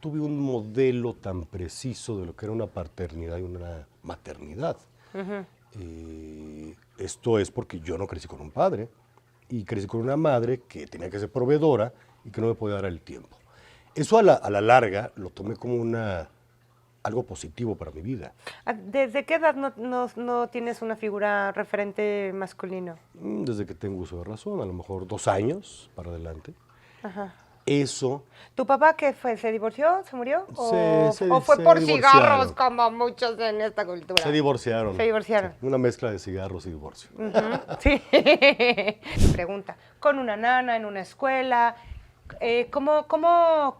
tuve un modelo tan preciso de lo que era una paternidad y una maternidad. Esto es porque yo no crecí con un padre y crecí con una madre que tenía que ser proveedora y que no me podía dar el tiempo. Eso a la larga lo tomé como algo positivo para mi vida. ¿Desde qué edad no tienes una figura referente masculino? Desde que tengo uso de razón, a lo mejor 2 años para adelante. Ajá. Eso ¿Tu papá qué fue? ¿Se divorció? ¿Se murió? Se ¿O fue por divorciaron. cigarros como muchos en esta cultura? Se divorciaron. Se divorciaron. Sí, una mezcla de cigarros y divorcio. Sí. Pregunta, ¿con una nana en una escuela? ¿Qué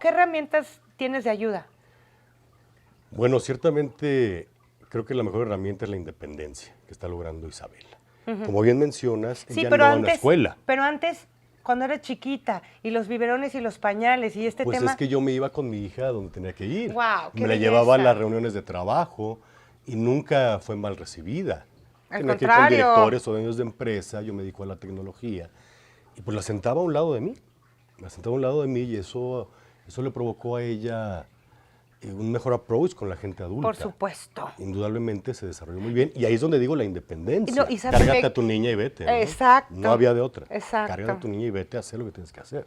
herramientas tienes de ayuda? Bueno, ciertamente creo que la mejor herramienta es la independencia que está logrando Isabela. Como bien mencionas, Sí, ella pero no va a una escuela. Pero antes, cuando era chiquita, y los biberones y los pañales y este Pues tema... es que yo me iba con mi hija donde tenía que ir. ¡Guau, qué Me la belleza! llevaba a las reuniones de trabajo y nunca fue mal recibida. Al Tenía que ir con contrario. directores o dueños de empresa, yo me dedico a la tecnología. Y pues la sentaba a un lado de mí. La sentaba a un lado de mí y eso le provocó a ella un mejor approach con la gente adulta. Por supuesto. Indudablemente se desarrolló muy bien. Y ahí es donde digo la independencia. No, y ¿sabes Cárgate qué? a tu niña y vete. ¿no? Exacto. No había de otra. Exacto. Cárgate a tu niña y vete a hacer lo que tienes que hacer.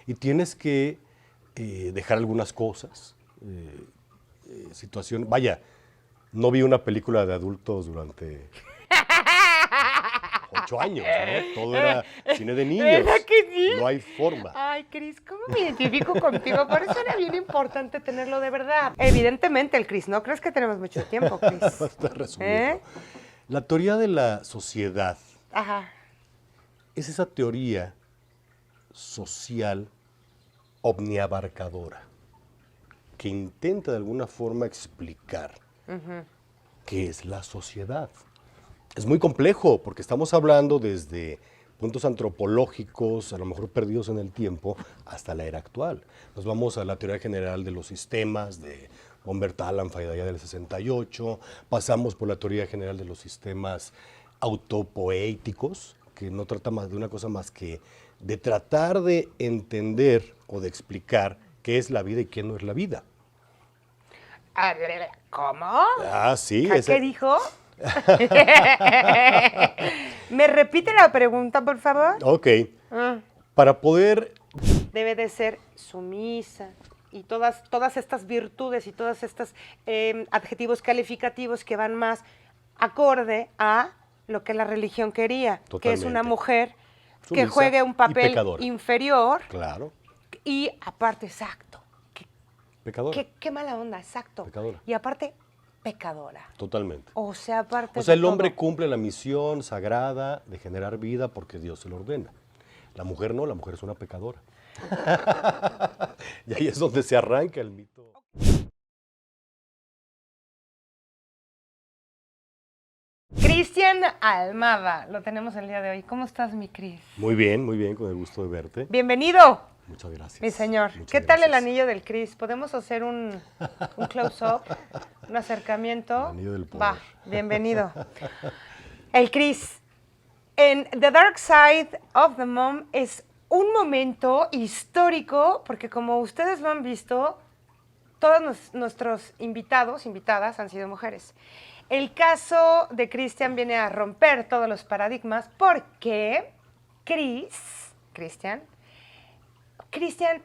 Y tienes que dejar algunas cosas, situaciones. Vaya, no vi una película de adultos durante 8 años, ¿no? Todo era cine de niños. ¿Verdad que sí? No hay forma. Ay, Cris, ¿cómo me identifico contigo? Por eso era bien importante tenerlo de verdad. Evidentemente, el Cris, no crees que tenemos mucho tiempo, Cris. Basta resumirlo. La teoría de la sociedad Ajá. es esa teoría social omniabarcadora que intenta de alguna forma explicar qué es la sociedad. Es muy complejo porque estamos hablando desde puntos antropológicos, a lo mejor perdidos en el tiempo, hasta la era actual. Nos vamos a la teoría general de los sistemas de Humbert Allenfeld allá del 68, pasamos por la teoría general de los sistemas autopoéticos, que no trata más de una cosa más que de tratar de entender o de explicar qué es la vida y qué no es la vida. ¿Cómo? Ah, sí. ¿Qué dijo? ¿Me repite la pregunta, por favor? Ok. Para poder... Debe de ser sumisa y todas estas virtudes y todas estas adjetivos calificativos que van más acorde a lo que la religión quería, que es una Totalmente. mujer que Sumisa juegue un y papel pecadora. inferior Claro, y aparte, exacto, pecadora. qué mala onda, exacto. Pecadora. Y aparte, pecadora. Totalmente. O sea, aparte O sea, de el hombre todo. cumple la misión sagrada de generar vida porque Dios se lo ordena. La mujer no, la mujer es una pecadora. Y ahí es donde se arranca el mito. Cristian Almada, lo tenemos el día de hoy. ¿Cómo estás, mi Cris? Muy bien, con el gusto de verte. Bienvenido, Muchas gracias. mi señor. Muchas ¿Qué tal el gracias. anillo del Cris? ¿Podemos hacer un close-up, un acercamiento? El anillo del poder. Va, bienvenido. El Cris, en The Dark Side of the Mom es un momento histórico, porque como ustedes lo han visto, todos nuestros invitadas han sido mujeres. El caso de Cristian viene a romper todos los paradigmas porque Cristian,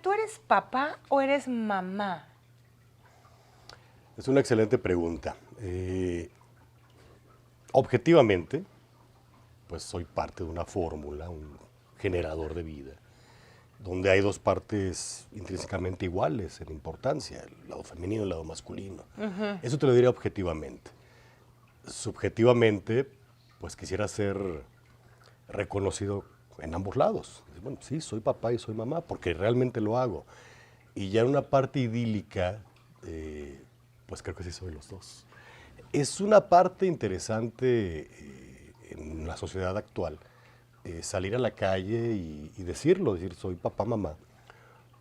¿tú eres papá o eres mamá? Es una excelente pregunta. Objetivamente, pues soy parte de una fórmula, un generador de vida, donde hay 2 partes intrínsecamente iguales en importancia, el lado femenino y el lado masculino. Eso te lo diría objetivamente. Subjetivamente, pues quisiera ser reconocido en ambos lados. Bueno, sí, soy papá y soy mamá, porque realmente lo hago. Y ya en una parte idílica, pues creo que sí soy los dos. Es una parte interesante en la sociedad actual, salir a la calle y decirlo, decir soy papá, mamá,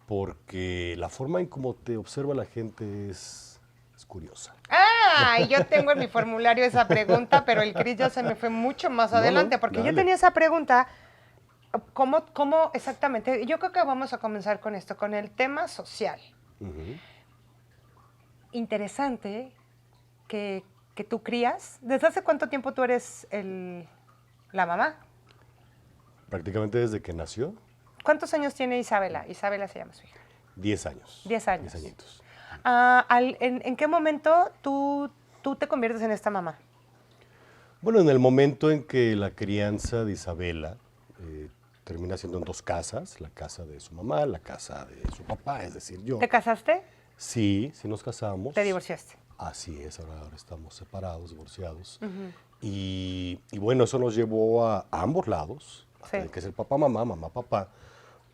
porque la forma en cómo te observa la gente es curiosa. Yo tengo en mi formulario esa pregunta, pero el Cris ya se me fue mucho más adelante, porque yo dale. tenía esa pregunta, ¿cómo exactamente? Yo creo que vamos a comenzar con esto, con el tema social. interesante que tú crías. ¿Desde hace cuánto tiempo tú eres la mamá? Prácticamente desde que nació, ¿Cuántos años tiene Isabela? Isabela se llama su hija. 10 años. 10 años. 10 añitos. ¿En qué momento tú te conviertes en esta mamá? Bueno, en el momento en que la crianza de Isabela termina siendo en dos casas, la casa de su mamá, la casa de su papá, es decir, yo. ¿Te casaste? Sí, sí nos casamos. ¿Te divorciaste? Así es, ahora estamos separados, divorciados. Y bueno, eso nos llevó a ambos lados, Sí. que es el papá, mamá, mamá, papá,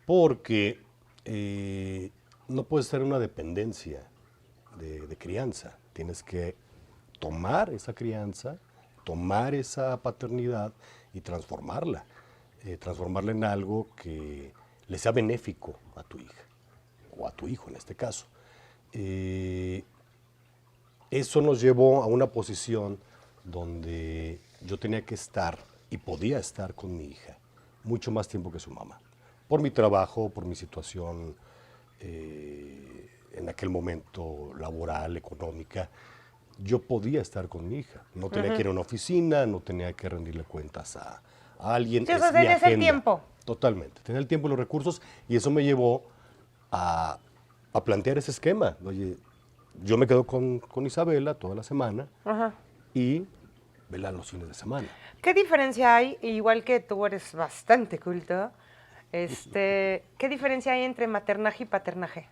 porque no puedes estar en una dependencia de crianza. Tienes que tomar esa crianza, tomar esa paternidad y transformarla. Transformarla en algo que le sea benéfico a tu hija, o a tu hijo en este caso. Eso nos llevó a una posición donde yo tenía que estar y podía estar con mi hija mucho más tiempo que su mamá. Por mi trabajo, por mi situación en aquel momento laboral, económica, yo podía estar con mi hija. No tenía que ir a una oficina, no tenía que rendirle cuentas a alguien. Sí, o Es sea, mi tenías el agenda. tiempo. Totalmente. Tenía el tiempo y los recursos y eso me llevó a plantear ese esquema. Oye, yo me quedo con Isabela toda la semana y Vela los fines de semana. ¿Qué diferencia hay, igual que tú eres bastante culto, qué diferencia hay entre maternaje y paternaje?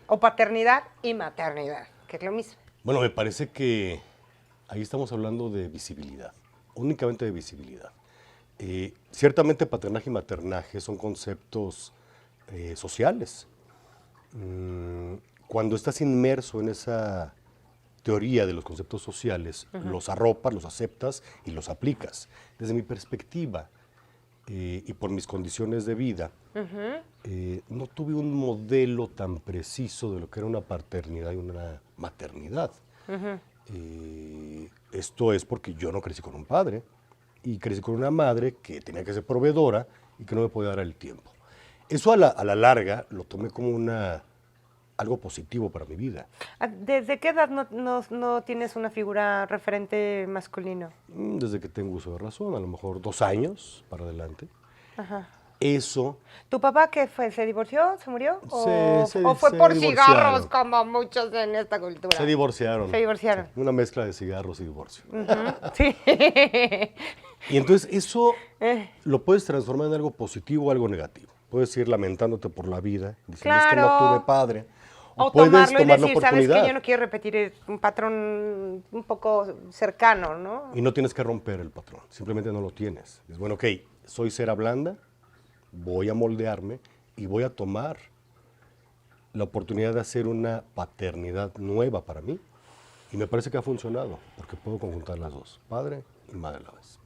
O paternidad y maternidad, que es lo mismo. Bueno, me parece que ahí estamos hablando de visibilidad, únicamente de visibilidad. Ciertamente paternaje y maternaje son conceptos sociales. Cuando estás inmerso en esa teoría de los conceptos sociales, los arropas, los aceptas y los aplicas. Desde mi perspectiva y por mis condiciones de vida, no tuve un modelo tan preciso de lo que era una paternidad y una maternidad. Esto es porque yo no crecí con un padre y crecí con una madre que tenía que ser proveedora y que no me podía dar el tiempo. Eso a la larga lo tomé como algo positivo para mi vida. ¿Desde qué edad no tienes una figura referente masculino? Desde que tengo uso de razón, a lo mejor 2 años para adelante. Eso ¿Tu papá qué fue? ¿Se divorció? ¿Se murió? Se ¿O fue por divorciaron. cigarros como muchos en esta cultura? Se divorciaron. Se divorciaron. Sí, una mezcla de cigarros y divorcio. Sí. Y entonces eso lo puedes transformar en algo positivo o algo negativo. Puedes ir lamentándote por la vida, diciendo es que no Claro. tuve padre. O puedes tomarlo y tomar la decir, sabes que oportunidad. yo no quiero repetir un patrón un poco cercano, ¿no? Y no tienes que romper el patrón, simplemente no lo tienes. Es bueno, ok, soy cera blanda, voy a moldearme y voy a tomar la oportunidad de hacer una paternidad nueva para mí. Y me parece que ha funcionado, porque puedo conjuntar las dos, padre y madre a la vez.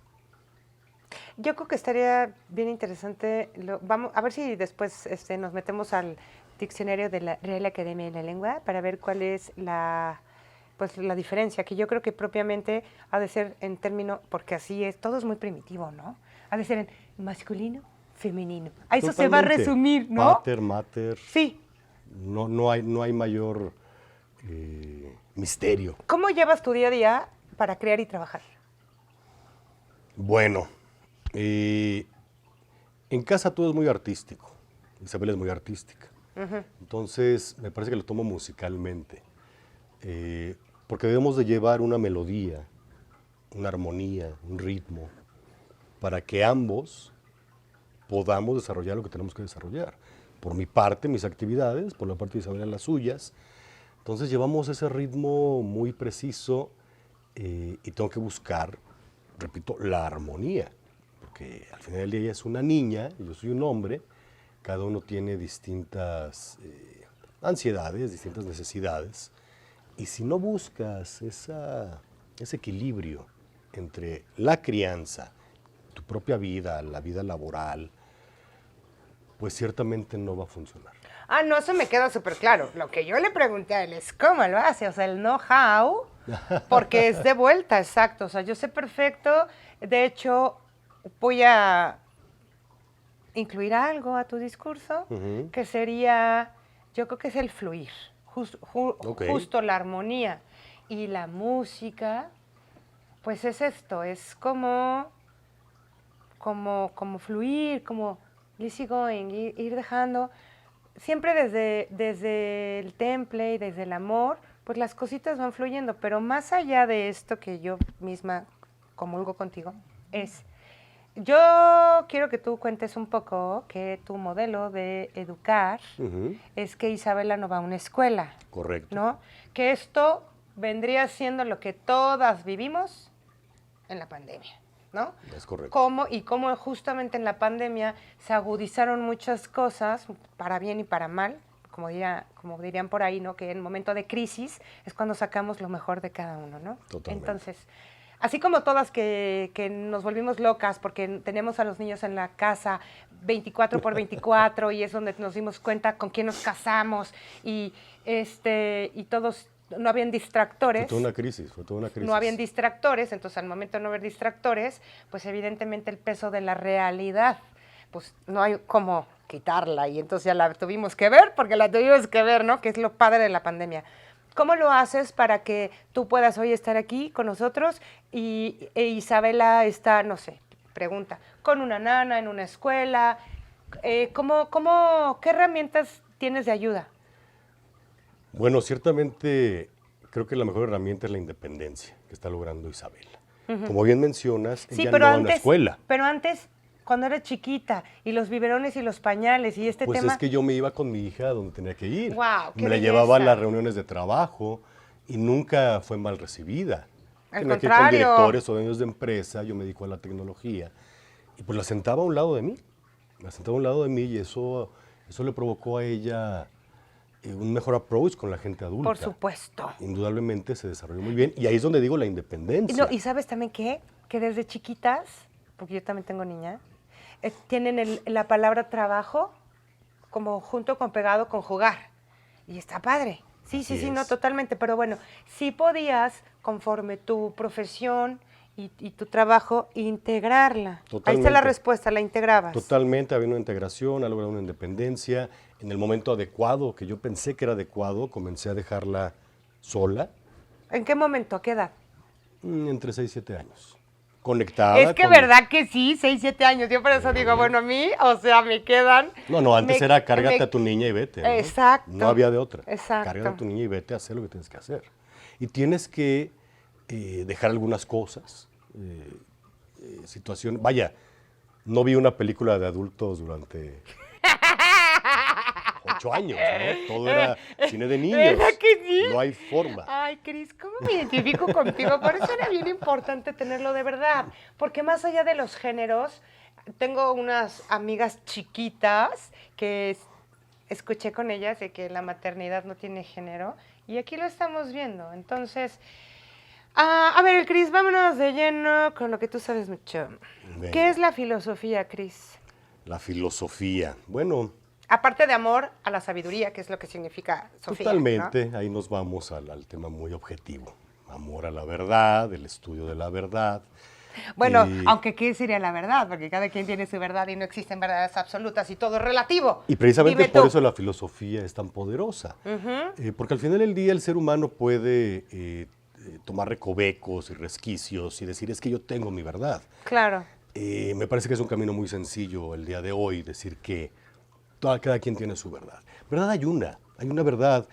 Yo creo que estaría bien interesante, vamos a ver si después nos metemos al diccionario de la Real Academia de la Lengua para ver cuál es la diferencia, que yo creo que propiamente ha de ser en término, porque así es, todo es muy primitivo, ¿no? Ha de ser en masculino, femenino. A eso se va a Totalmente. resumir, ¿no? Pater, mater. Sí. No hay mayor misterio. ¿Cómo llevas tu día a día para crear y trabajar? Bueno, en casa todo es muy artístico. Isabel es muy artística. Entonces, me parece que lo tomo musicalmente. Porque debemos de llevar una melodía, una armonía, un ritmo, para que ambos podamos desarrollar lo que tenemos que desarrollar. Por mi parte, mis actividades, por la parte de Isabel, las suyas. Entonces, llevamos ese ritmo muy preciso y tengo que buscar, repito, la armonía. Porque al final del día ella es una niña y yo soy un hombre. Cada uno tiene distintas ansiedades, distintas necesidades. Y si no buscas ese equilibrio entre la crianza, tu propia vida, la vida laboral, pues ciertamente no va a funcionar. Ah, no, eso me queda súper claro. Lo que yo le pregunté a él es cómo lo hace, o sea, el know-how, porque es de vuelta, exacto. O sea, yo sé perfecto, de hecho, voy a incluir algo a tu discurso, que sería, yo creo que es el fluir. Ok. justo la armonía. Y la música, pues es esto, es como fluir, como easy going, ir dejando, siempre desde el temple y desde el amor, pues las cositas van fluyendo, pero más allá de esto que yo misma comulgo contigo, yo quiero que tú cuentes un poco que tu modelo de educar Ujú, es que Isabela no va a una escuela, correcto. ¿no? Que esto vendría siendo lo que todas vivimos en la pandemia, ¿no? Es correcto. Cómo justamente en la pandemia se agudizaron muchas cosas, para bien y para mal, como dirían por ahí, ¿no? Que en momento de crisis es cuando sacamos lo mejor de cada uno, ¿no? Totalmente. Entonces, así como todas que nos volvimos locas porque tenemos a los niños en la casa 24/24 y es donde nos dimos cuenta con quién nos casamos y todos no habían distractores. Fue toda una crisis, fue toda una crisis. No habían distractores, entonces al momento de no haber distractores, pues evidentemente el peso de la realidad, pues no hay cómo quitarla y entonces ya la tuvimos que ver, porque la tuvimos que ver, ¿no? Que es lo padre de la pandemia. ¿Cómo lo haces para que tú puedas hoy estar aquí con nosotros e Isabela está, no sé, pregunta, con una nana en una escuela? ¿Qué herramientas tienes de ayuda? Bueno, ciertamente creo que la mejor herramienta es la independencia que está logrando Isabela. Como bien mencionas, Sí, ella pero no va a una escuela. Pero antes, cuando era chiquita, y los biberones y los pañales, y este Pues tema. es que yo me iba con mi hija a donde tenía que ir. ¡Guau, qué Me la llevaba a belleza! las reuniones de trabajo y nunca fue mal recibida. Al Tenía que ir con contrario. directores o dueños de empresa, yo me dedico a la tecnología. Y pues la sentaba a un lado de mí. La sentaba a un lado de mí y eso le provocó a ella un mejor approach con la gente adulta. Por supuesto. Indudablemente se desarrolló muy bien y ahí es donde digo la independencia. No, y sabes también qué, que desde chiquitas, porque yo también tengo niña, tienen la palabra trabajo como junto con pegado con jugar. Y está padre. Sí, Así sí, no, es. totalmente. Pero bueno, sí podías, conforme tu profesión y tu trabajo, integrarla. Ahí está la Totalmente. respuesta, la integrabas. Totalmente, había una integración, ha logrado una independencia. En el momento adecuado, que yo pensé que era adecuado, comencé a dejarla sola, ¿En qué momento? ¿A qué edad? entre 6 y 7 años. Conectada. Es que verdad que sí, 6, 7 años. Yo por eso digo, bueno, a mí, o sea, me quedan. No, antes era cárgate a tu niña y vete, ¿no? Exacto. No había de otra. Exacto. Cárgate a tu niña y vete a hacer lo que tienes que hacer. Y tienes que dejar algunas cosas, situaciones. Vaya, no vi una película de adultos durante 8 años, ¿no? Todo era cine de niños. ¿Verdad que sí? No hay forma. Ay, Cris, ¿cómo me identifico contigo? Por eso era bien importante tenerlo de verdad. Porque más allá de los géneros, tengo unas amigas chiquitas que escuché con ellas de que la maternidad no tiene género. Y aquí lo estamos viendo. Entonces, a ver, Cris, vámonos de lleno con lo que tú sabes mucho. Venga. ¿Qué es la filosofía, Cris? La filosofía. Bueno, Aparte de amor a la sabiduría, que es lo que significa Sofía. totalmente, ¿no? ahí nos vamos al tema muy objetivo. Amor a la verdad, el estudio de la verdad. Bueno, Y- aunque ¿qué sería la verdad? Porque cada quien tiene su verdad y no existen verdades absolutas y todo es relativo. Y precisamente Dime por tú. eso la filosofía es tan poderosa. Porque al final del día el ser humano puede tomar recovecos y resquicios y decir, es que yo tengo mi verdad. Claro. Me parece que es un camino muy sencillo el día de hoy, decir que cada quien tiene su verdad. Verdad hay una verdad,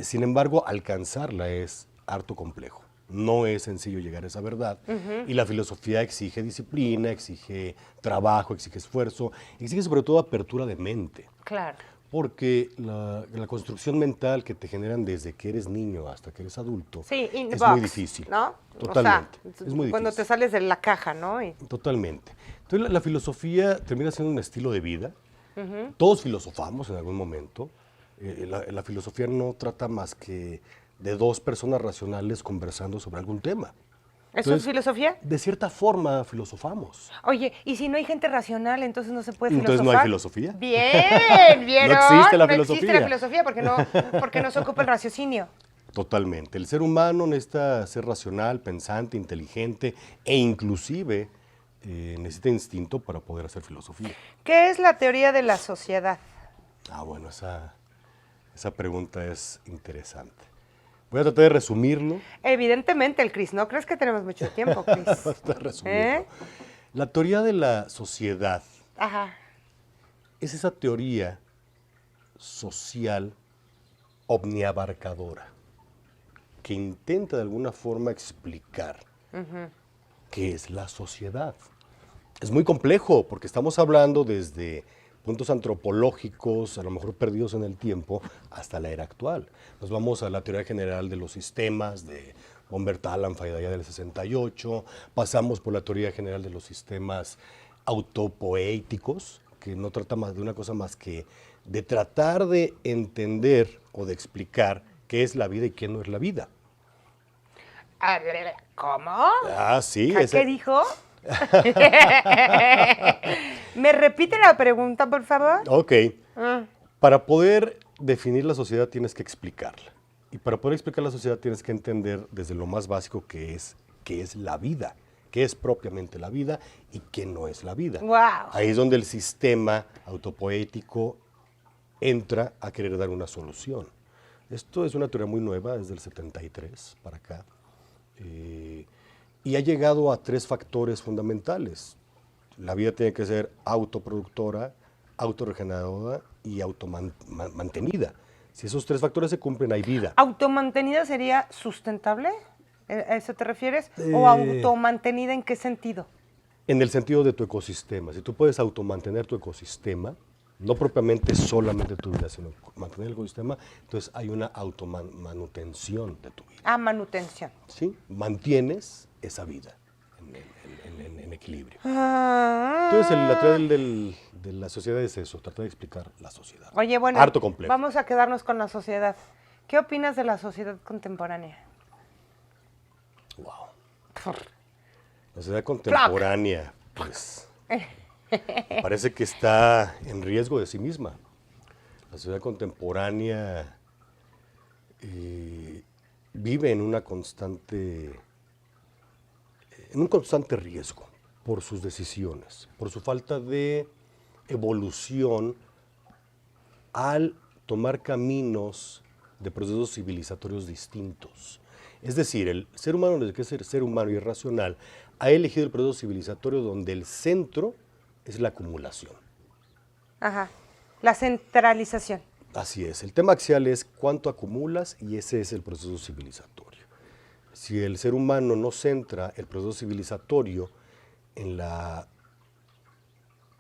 sin embargo, alcanzarla es harto complejo. No es sencillo llegar a esa verdad. Y la filosofía exige disciplina, exige trabajo, exige esfuerzo, exige sobre todo apertura de mente. Claro. Porque la construcción mental que te generan desde que eres niño hasta que eres adulto Sí, in the es box, muy difícil. ¿no? Totalmente. O sea, es muy cuando difícil. te sales de la caja, ¿no? Totalmente. Entonces la filosofía termina siendo un estilo de vida. Todos filosofamos en algún momento. La filosofía no trata más que de dos personas racionales conversando sobre algún tema. ¿Eso es Entonces, filosofía? De cierta forma filosofamos. Oye, y si no hay gente racional, entonces no se puede Entonces filosofar. no hay filosofía. Bien, ¿vieron? No existe la No existe filosofía. la filosofía porque no se ocupa el raciocinio. Totalmente. El ser humano necesita ser racional, pensante, inteligente e inclusive necesita instinto para poder hacer filosofía. ¿Qué es la teoría de la sociedad? Bueno, esa Esa pregunta es interesante. Voy a tratar de resumirlo. Evidentemente, el Cris. ¿No crees que tenemos mucho tiempo, Cris? Voy a tratar de resumirlo. ¿Eh? La teoría de la sociedad Ajá. es esa teoría social omniabarcadora que intenta de alguna forma explicar qué es la sociedad. Es muy complejo porque estamos hablando desde puntos antropológicos, a lo mejor perdidos en el tiempo, hasta la era actual. Nos vamos a la teoría general de los sistemas de Humbert Allenfeld allá del 68, pasamos por la teoría general de los sistemas autopoéticos, que no trata más de una cosa más que de tratar de entender o de explicar qué es la vida y qué no es la vida. ¿Cómo? Ah, sí. ¿Qué dijo? ¿Me repite la pregunta, por favor? Ok. Para poder definir la sociedad tienes que explicarla. Y para poder explicar la sociedad tienes que entender desde lo más básico qué es la vida, qué es propiamente la vida y qué no es la vida. Wow. Ahí es donde el sistema autopoético entra a querer dar una solución. Esto es una teoría muy nueva, desde el 73 para acá. Y ha llegado a 3 factores fundamentales. La vida tiene que ser autoproductora, autorregeneradora y automantenida. Si esos 3 factores se cumplen, hay vida. ¿Automantenida sería sustentable? ¿A eso te refieres? ¿O automantenida en qué sentido? En el sentido de tu ecosistema. Si tú puedes automantener tu ecosistema, no propiamente solamente tu vida, sino mantener el ecosistema, entonces hay una automanutención de tu vida. Ah, manutención. ¿Sí? Mantienes esa vida en equilibrio. Ah. Entonces, la teoría de la sociedad es eso, tratar de explicar la sociedad. Oye, bueno, harto complejo. Vamos a quedarnos con la sociedad. ¿Qué opinas de la sociedad contemporánea? Wow. La sociedad contemporánea, pues, parece que está en riesgo de sí misma. La sociedad contemporánea vive en un constante riesgo por sus decisiones, por su falta de evolución al tomar caminos de procesos civilizatorios distintos. Es decir, el ser humano, desde que es ser humano y es racional, ha elegido el proceso civilizatorio donde el centro es la acumulación. Ajá, la centralización. Así es, el tema axial es cuánto acumulas y ese es el proceso civilizatorio. Si el ser humano no centra el proceso civilizatorio en la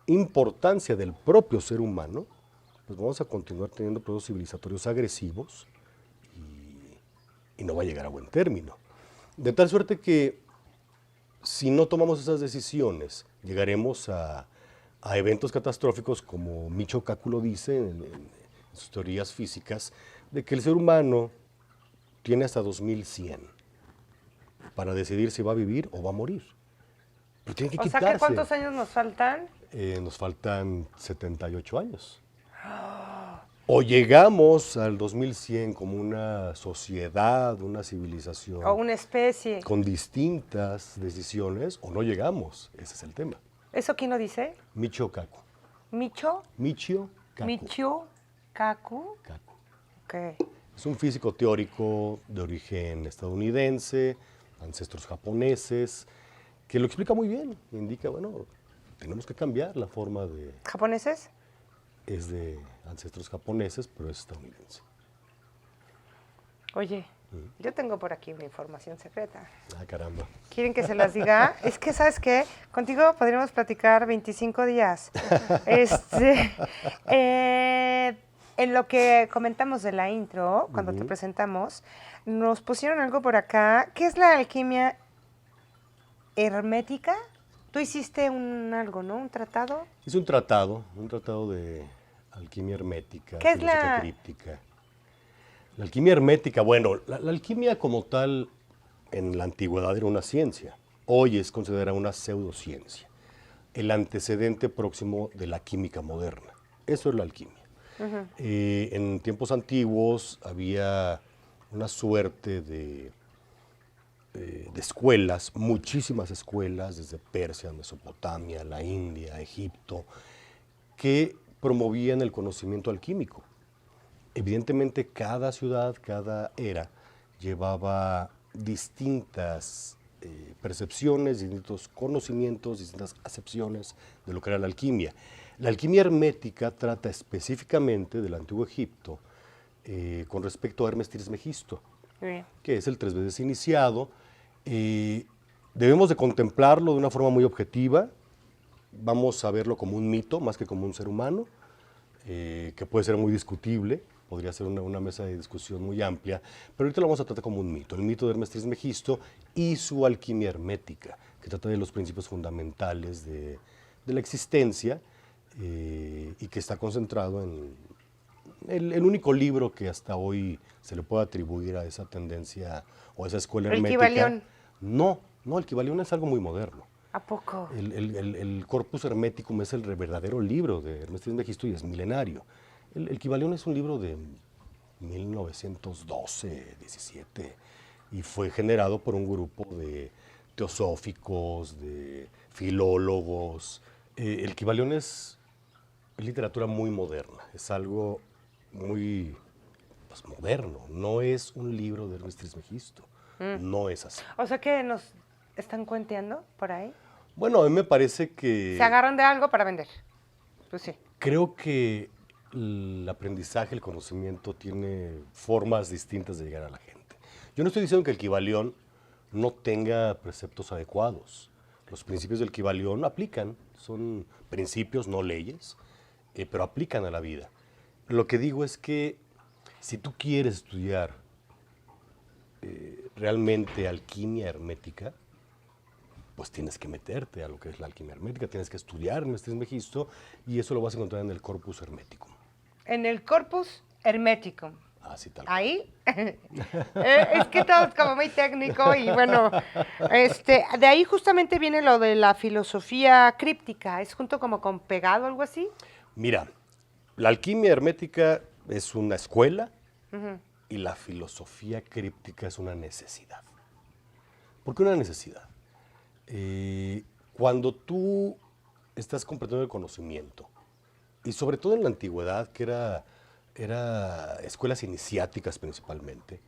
importancia del propio ser humano, pues vamos a continuar teniendo procesos civilizatorios agresivos y no va a llegar a buen término. De tal suerte que si no tomamos esas decisiones, llegaremos a eventos catastróficos como Michio Kaku lo dice en sus teorías físicas, de que el ser humano tiene hasta 2100 para decidir si va a vivir o va a morir. Pero tiene que quitarse. O sea, ¿que cuántos años nos faltan? Nos faltan 78 años. O llegamos al 2100 como una sociedad, una civilización. O una especie. Con distintas decisiones, o no llegamos. Ese es el tema. ¿Eso quién lo dice? Michio Kaku. ¿Michio? Michio Kaku. Michio Kaku. Kaku. Ok. Es un físico teórico de origen estadounidense, ancestros japoneses, que lo explica muy bien. Indica, bueno, tenemos que cambiar la forma de... ¿Japoneses? Es de ancestros japoneses, pero es estadounidense. Oye, yo tengo por aquí una información secreta. Ah, caramba. ¿Quieren que se las diga? Es que, ¿sabes qué? Contigo podríamos platicar 25 días. En lo que comentamos de la intro, cuando te presentamos, nos pusieron algo por acá. ¿Qué es la alquimia hermética? Tú hiciste algo, ¿no? ¿Un tratado? Hice un tratado de alquimia hermética, ¿Qué es filosofía críptica. La alquimia hermética, bueno, la alquimia como tal en la antigüedad era una ciencia. Hoy es considerada una pseudociencia. El antecedente próximo de la química moderna. Eso es la alquimia. En tiempos antiguos había una suerte de escuelas, muchísimas escuelas, desde Persia, Mesopotamia, la India, Egipto, que promovían el conocimiento alquímico. Evidentemente cada ciudad, cada era, llevaba distintas percepciones, distintos conocimientos, distintas acepciones de lo que era la alquimia. La alquimia hermética trata específicamente del Antiguo Egipto con respecto a Hermes Trismegisto, que es el 3 veces iniciado. Debemos de contemplarlo de una forma muy objetiva. Vamos a verlo como un mito más que como un ser humano, que puede ser muy discutible, podría ser una mesa de discusión muy amplia, pero ahorita lo vamos a tratar como un mito, el mito de Hermes Trismegisto y su alquimia hermética, que trata de los principios fundamentales de la existencia y que está concentrado en el único libro que hasta hoy se le puede atribuir a esa tendencia o a esa escuela hermética. ¿El Kybalión? No, el Kybalión es algo muy moderno. ¿A poco? El Corpus Hermeticum es el verdadero libro de Hermes Trismegisto y es milenario. El Kybalión es un libro de 1912, 17, y fue generado por un grupo de teosóficos, de filólogos. El Kybalión es literatura muy moderna, es algo muy moderno, no es un libro de Hermes Trismegisto, no es así. O sea que nos están cuenteando por ahí. Bueno, a mí me parece que... Se agarran de algo para vender. Pues sí. Creo que el aprendizaje, el conocimiento tiene formas distintas de llegar a la gente. Yo no estoy diciendo que el Kybalión no tenga preceptos adecuados. Los principios del Kybalión aplican, son principios, no leyes, pero aplican a la vida. Lo que digo es que si tú quieres estudiar realmente alquimia hermética, pues tienes que meterte a lo que es la alquimia hermética, tienes que estudiar Hermes Trismegisto y eso lo vas a encontrar en el Corpus Hermeticum. En el Corpus Hermeticum. Así tal cual. Ahí. Es que todo es como muy técnico y bueno, de ahí justamente viene lo de la filosofía críptica. ¿Es junto como con pegado, algo así? Mira, la alquimia hermética es una escuela y la filosofía críptica es una necesidad. ¿Por qué una necesidad? Cuando tú estás comprendiendo el conocimiento, y sobre todo en la antigüedad, que era escuelas iniciáticas principalmente,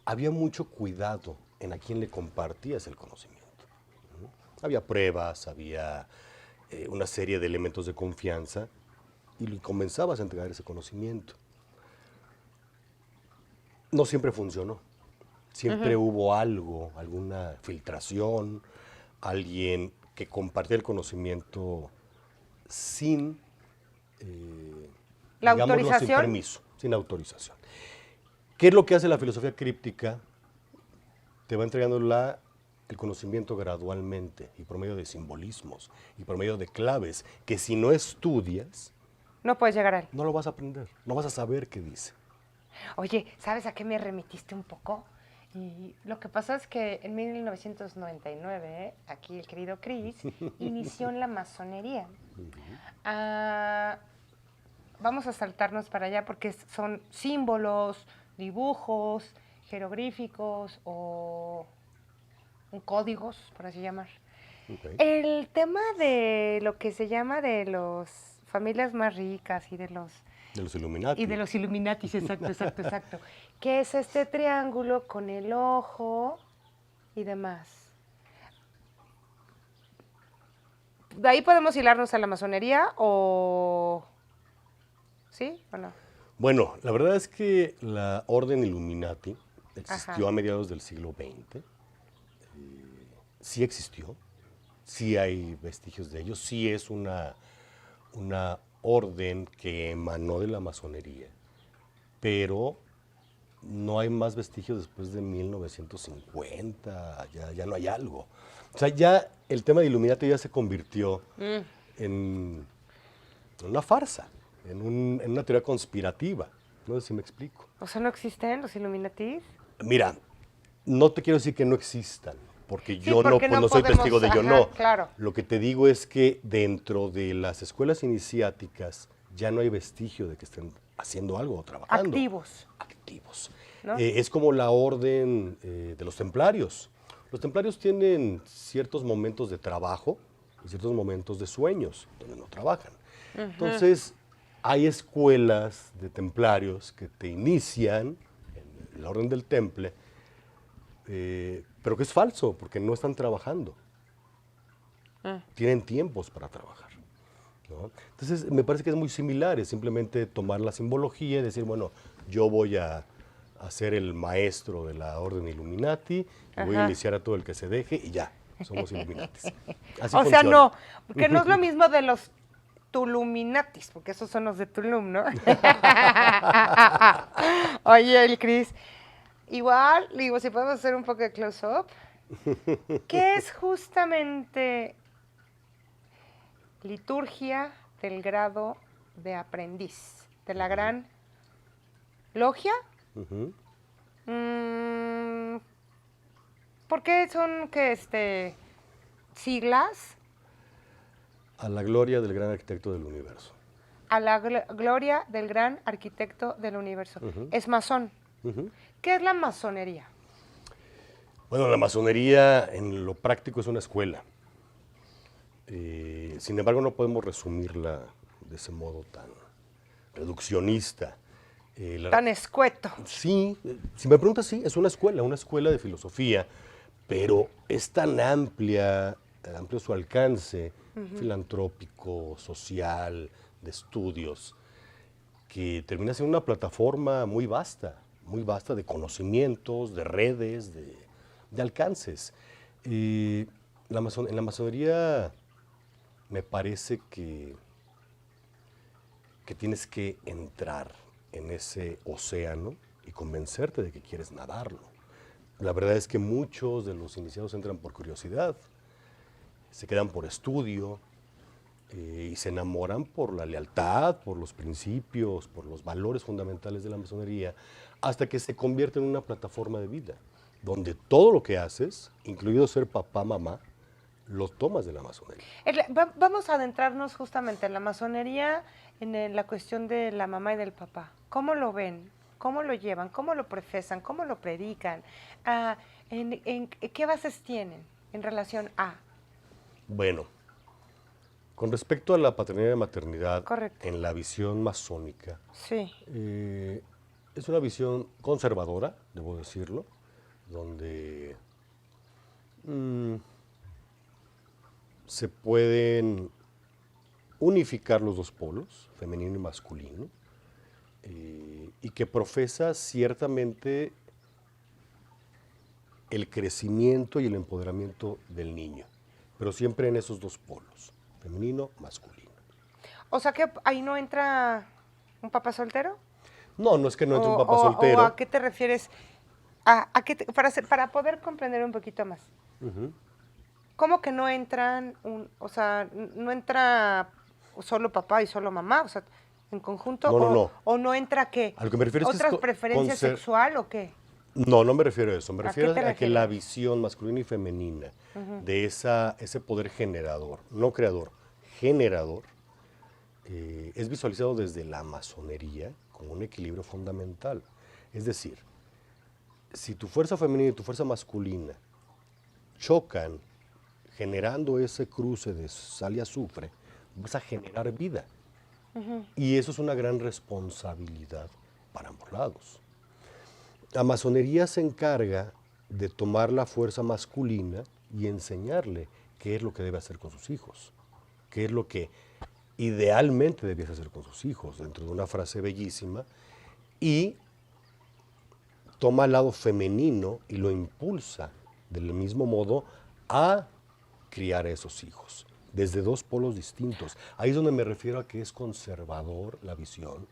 había mucho cuidado en a quién le compartías el conocimiento. Había pruebas, había una serie de elementos de confianza y comenzabas a entregar ese conocimiento. No siempre funcionó. Siempre hubo algo, alguna filtración, alguien que compartía el conocimiento sin, ¿La digámoslo, autorización? sin permiso, sin autorización. ¿Qué es lo que hace la filosofía críptica? Te va entregando el conocimiento gradualmente y por medio de simbolismos y por medio de claves que si no estudias, No puedes llegar a él. no lo vas a aprender, no vas a saber qué dice. Oye, ¿sabes a qué me remitiste un poco? Y lo que pasa es que en 1999, aquí el querido Chris inició en la masonería. Vamos a saltarnos para allá porque son símbolos, dibujos, jeroglíficos o códigos, por así llamar. Okay. El tema de lo que se llama de las familias más ricas y de los Illuminati. Y de los Illuminatis, exacto. Que es este triángulo con el ojo y demás. ¿De ahí podemos hilarnos a la masonería o...? ¿Sí o no? Bueno, la verdad es que la orden Illuminati existió Ajá. a mediados del siglo XX. Sí existió, sí hay vestigios de ello, sí es una orden que emanó de la masonería, pero no hay más vestigios después de 1950, ya no hay algo. O sea, ya el tema de Illuminati ya se convirtió en una farsa, en una teoría conspirativa. No sé si me explico. O sea, ¿no existen los Illuminatis? Mira, no te quiero decir que no existan, porque Sí, yo porque no no soy podemos, testigo de ello, ajá, no. claro. Lo que te digo es que dentro de las escuelas iniciáticas ya no hay vestigio de que estén haciendo algo o trabajando. Activos. Activos. ¿No? Es como la orden de los templarios. Los templarios tienen ciertos momentos de trabajo y ciertos momentos de sueños, donde no trabajan. Entonces, hay escuelas de templarios que te inician en la orden del temple, pero que es falso, porque no están trabajando. Tienen tiempos para trabajar, ¿no? Entonces, me parece que es muy similar, es simplemente tomar la simbología y decir, bueno, yo voy a ser el maestro de la orden Illuminati, y voy a iniciar a todo el que se deje y ya, somos Illuminatis. Así O sea, funciona. no, porque no es lo mismo de los Tuluminatis, porque esos son los de Tulum, ¿no? Oye, el Cris, igual, digo, si podemos hacer un poco de close-up, ¿qué es justamente liturgia del grado de aprendiz de la gran logia? Ujú. ¿Por qué son siglas? A la gloria del gran arquitecto del universo. A la gloria del gran arquitecto del universo. Es masón. Ujú. ¿Qué es la masonería? Bueno, la masonería en lo práctico es una escuela. Sin embargo, no podemos resumirla de ese modo tan reduccionista. Tan escueto. Sí, si me preguntas, sí, es una escuela de filosofía, pero es tan amplio su alcance, filantrópico, social, de estudios, que termina siendo una plataforma muy vasta de conocimientos, de redes, de alcances. En la masonería me parece que tienes que entrar en ese océano y convencerte de que quieres nadarlo. La verdad es que muchos de los iniciados entran por curiosidad, se quedan por estudio y se enamoran por la lealtad, por los principios, por los valores fundamentales de la masonería, hasta que se convierte en una plataforma de vida, donde todo lo que haces, incluido ser papá, mamá, lo tomas de la masonería. Vamos a adentrarnos justamente en la masonería, en la cuestión de la mamá y del papá. ¿Cómo lo ven? ¿Cómo lo llevan? ¿Cómo lo profesan? ¿Cómo lo predican? ¿Qué bases tienen en relación a? Bueno, con respecto a la paternidad y maternidad, Correcto. en la visión masónica, Sí. es una visión conservadora, debo decirlo, donde se pueden unificar los dos polos, femenino y masculino, y que profesa ciertamente el crecimiento y el empoderamiento del niño, pero siempre en esos dos polos, femenino, masculino. O sea que ahí no entra un papá soltero. No, no es que no entre un papá ¿O soltero. a qué te refieres? Para poder comprender un poquito más. ¿Cómo que no entran, o sea, no entra solo papá y solo mamá? O sea, en conjunto. No. ¿O no entra qué? A lo que me refiero es que ¿Otras preferencias sexual o qué? No, no me refiero a eso. Me refiero qué te a que la refieres? visión masculina y femenina de ese poder generador, no creador, generador, es visualizado desde la masonería como un equilibrio fundamental. Es decir, si tu fuerza femenina y tu fuerza masculina chocan generando ese cruce de sal y azufre, vas a generar vida. Y eso es una gran responsabilidad para ambos lados. La masonería se encarga de tomar la fuerza masculina y enseñarle qué es lo que debe hacer con sus hijos, qué es lo que idealmente debías hacer con sus hijos, dentro de una frase bellísima, y toma el lado femenino y lo impulsa del mismo modo a criar a esos hijos, desde dos polos distintos. Ahí es donde me refiero a que es conservador la visión,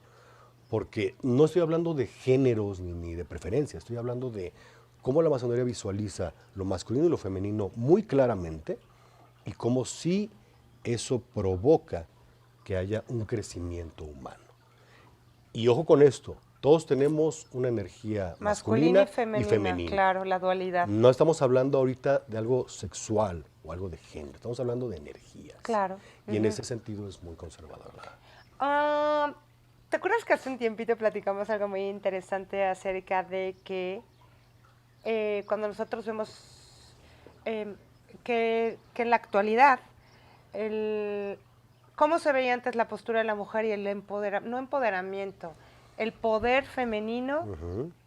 porque no estoy hablando de géneros ni de preferencias, estoy hablando de cómo la masonería visualiza lo masculino y lo femenino muy claramente y cómo sí eso provoca que haya un crecimiento humano. Y ojo con esto, todos tenemos una energía masculina y femenina. Claro, la dualidad. No estamos hablando ahorita de algo sexual o algo de género, estamos hablando de energías. Claro. Y en ese sentido es muy conservadora. ¿Te acuerdas que hace un tiempito platicamos algo muy interesante acerca de que cuando nosotros vemos que en la actualidad ¿Cómo se veía antes la postura de la mujer y el no empoderamiento, el poder femenino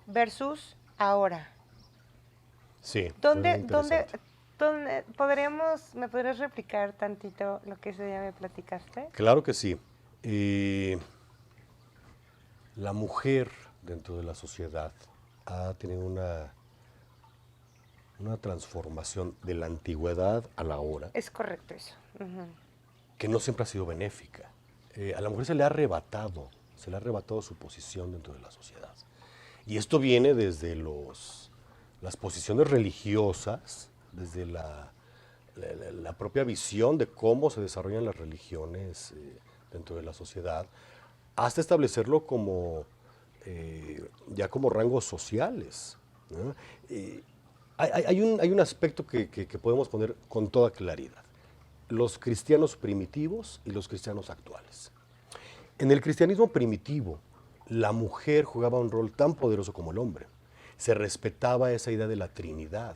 versus ahora? Sí, muy ¿Dónde, dónde, interesante. me podrías replicar tantito lo que ese día me platicaste? Claro que sí. La mujer dentro de la sociedad ha tenido una transformación de la antigüedad a la hora Es correcto eso. Ujú. que no siempre ha sido benéfica. A la mujer se le ha arrebatado su posición dentro de la sociedad. Y esto viene desde las posiciones religiosas, desde la propia visión de cómo se desarrollan las religiones dentro de la sociedad, hasta establecerlo como ya como rangos sociales, ¿no? Hay un aspecto que podemos poner con toda claridad. Los cristianos primitivos y los cristianos actuales. En el cristianismo primitivo, la mujer jugaba un rol tan poderoso como el hombre. Se respetaba esa idea de la Trinidad,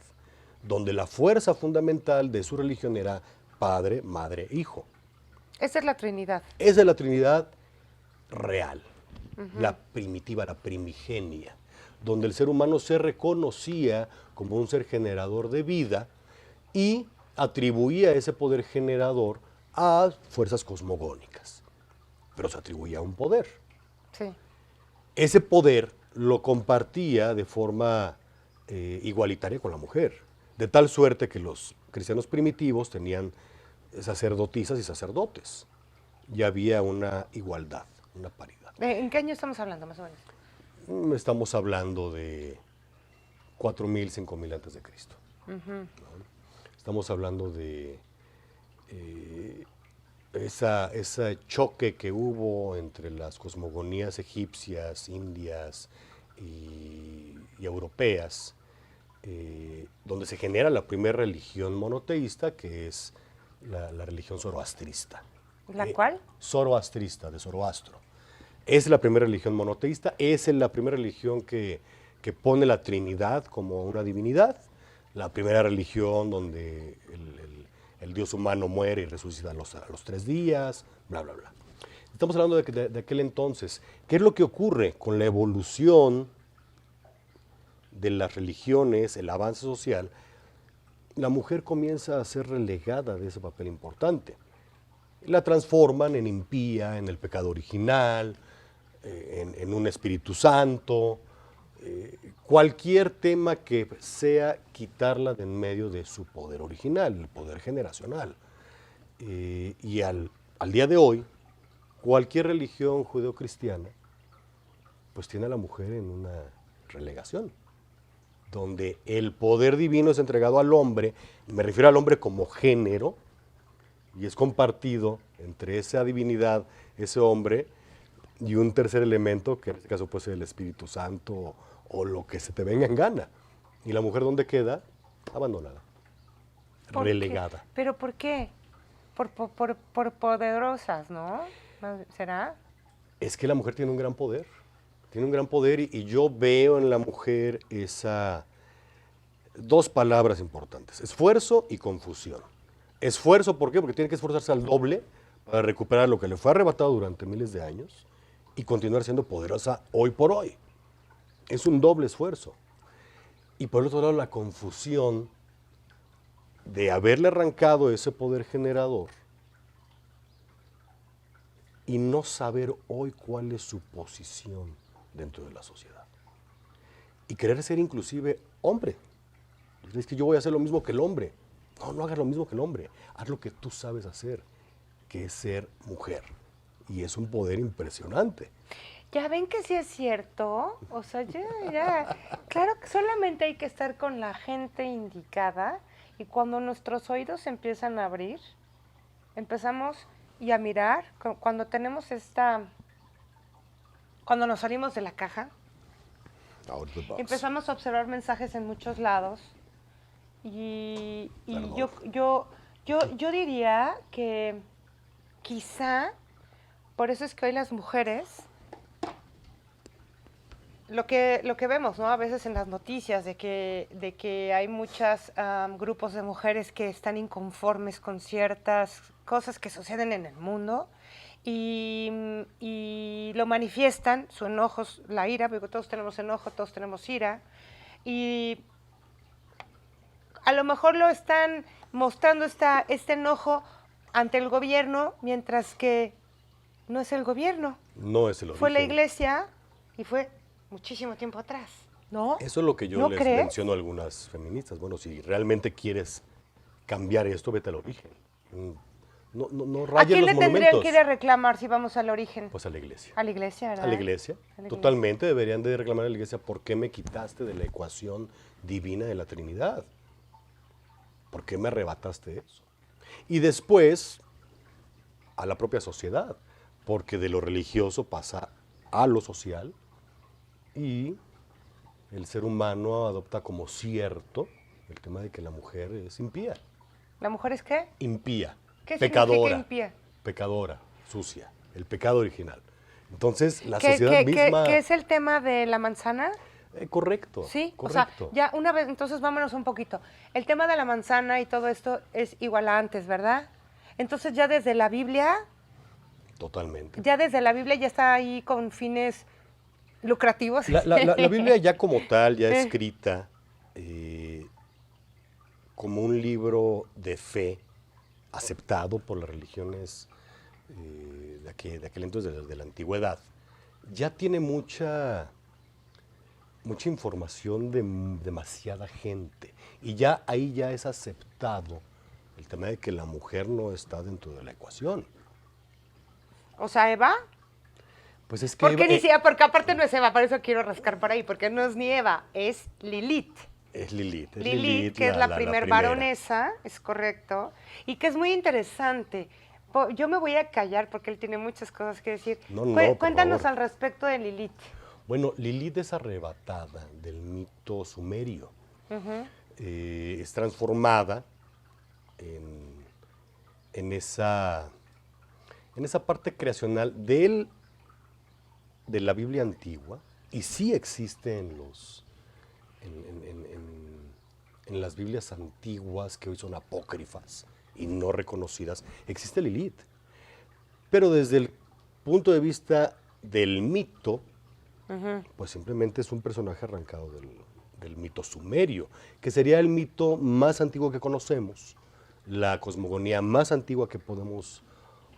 donde la fuerza fundamental de su religión era Padre, Madre, Hijo. Esa es la Trinidad. Esa es la Trinidad real, la primitiva, la primigenia, donde el ser humano se reconocía como un ser generador de vida y atribuía ese poder generador a fuerzas cosmogónicas, pero se atribuía un poder. Sí. Ese poder lo compartía de forma igualitaria con la mujer, de tal suerte que los cristianos primitivos tenían sacerdotisas y sacerdotes. Y había una igualdad, una paridad. ¿En qué año estamos hablando, más o menos? Estamos hablando de 4.000, 5.000 antes de Cristo. ¿No? Estamos hablando de ese choque que hubo entre las cosmogonías egipcias, indias y europeas, donde se genera la primera religión monoteísta, que es la religión zoroastrista. ¿La cuál? Zoroastrista, de Zoroastro. Es la primera religión monoteísta, es la primera religión que pone la Trinidad como una divinidad, la primera religión donde el Dios humano muere y resucita a los 3 días, bla, bla, bla. Estamos hablando de aquel entonces. ¿Qué es lo que ocurre con la evolución de las religiones, el avance social? La mujer comienza a ser relegada de ese papel importante. La transforman en impía, en el pecado original, en un Espíritu Santo, cualquier tema que sea quitarla de en medio de su poder original, el poder generacional. Y al día de hoy, cualquier religión judeocristiana, pues tiene a la mujer en una relegación, donde el poder divino es entregado al hombre, me refiero al hombre como género, y es compartido entre esa divinidad, ese hombre, y un tercer elemento, que en este caso puede ser el Espíritu Santo o lo que se te venga en gana. ¿Y la mujer dónde queda? Abandonada, relegada. ¿Pero por qué? Por poderosas, ¿no? ¿Será? Es que la mujer tiene un gran poder y yo veo en la mujer dos palabras importantes, esfuerzo y confusión. Esfuerzo, ¿por qué? Porque tiene que esforzarse al doble para recuperar lo que le fue arrebatado durante miles de años y continuar siendo poderosa hoy por hoy. Es un doble esfuerzo. Y por el otro lado, la confusión de haberle arrancado ese poder generador y no saber hoy cuál es su posición dentro de la sociedad. Y querer ser inclusive hombre. Es que yo voy a hacer lo mismo que el hombre. No, no hagas lo mismo que el hombre. Haz lo que tú sabes hacer, que es ser mujer. Y es un poder impresionante. Ya ven que sí es cierto. O sea, claro que solamente hay que estar con la gente indicada y cuando nuestros oídos empiezan a abrir, empezamos y a mirar, cuando tenemos cuando nos salimos de la caja, Out of the box. empezamos a observar mensajes en muchos lados y Perdón. yo diría que quizá por eso es que hoy las mujeres, lo que vemos, ¿no? A veces en las noticias de que hay muchos grupos de mujeres que están inconformes con ciertas cosas que suceden en el mundo y lo manifiestan, su enojo, la ira, porque todos tenemos enojo, todos tenemos ira, y a lo mejor lo están mostrando este enojo ante el gobierno, mientras que no es el gobierno. No es el origen. Fue la iglesia y fue muchísimo tiempo atrás, ¿no? Eso es lo que yo ¿No les crees? menciono a algunas feministas. Bueno, si realmente quieres cambiar esto, vete al origen. No ¿A rayes quién los le tendrían monumentos. que ir a reclamar si vamos al origen? Pues a la iglesia. A la iglesia, ¿verdad? A la iglesia. A la Totalmente deberían de reclamar a la iglesia por qué me quitaste de la ecuación divina de la Trinidad. ¿Por qué me arrebataste eso? Y después a la propia sociedad, porque de lo religioso pasa a lo social y el ser humano adopta como cierto el tema de que la mujer es impía. ¿La mujer es qué? Impía. ¿Qué Pecadora. significa impía? Pecadora, sucia, el pecado original. Entonces, la ¿Qué, sociedad qué- qué- misma... qué es el tema de la manzana? Correcto. Sí, correcto. o sea, ya una vez, entonces vámonos un poquito. El tema de la manzana y todo esto es igual a antes, ¿verdad? Entonces ya desde la Biblia, Totalmente. ya está ahí con fines lucrativos. La Biblia ya como tal, ya escrita, como un libro de fe, aceptado por las religiones de aquel entonces, de la antigüedad, ya tiene mucha información de demasiada gente. Y ya ahí ya es aceptado el tema de que la mujer no está dentro de la ecuación. O sea, Eva. Pues es que ¿Por qué Eva- ni Eva? Porque aparte no es Eva, por eso quiero rascar por ahí, porque no es ni Eva, es Lilith. es Lilith. Es Lilith, que es la primer primera. baronesa, es correcto, y que es muy interesante. Yo me voy a callar porque él tiene muchas cosas que decir. No, por Cuéntanos favor. al respecto de Lilith. Bueno, Lilith es arrebatada del mito sumerio. Es transformada en esa parte creacional de la Biblia antigua, y sí existe en las Biblias antiguas, que hoy son apócrifas y no reconocidas, existe Lilith. Pero desde el punto de vista del mito, pues simplemente es un personaje arrancado del mito sumerio, que sería el mito más antiguo que conocemos, la cosmogonía más antigua que podemos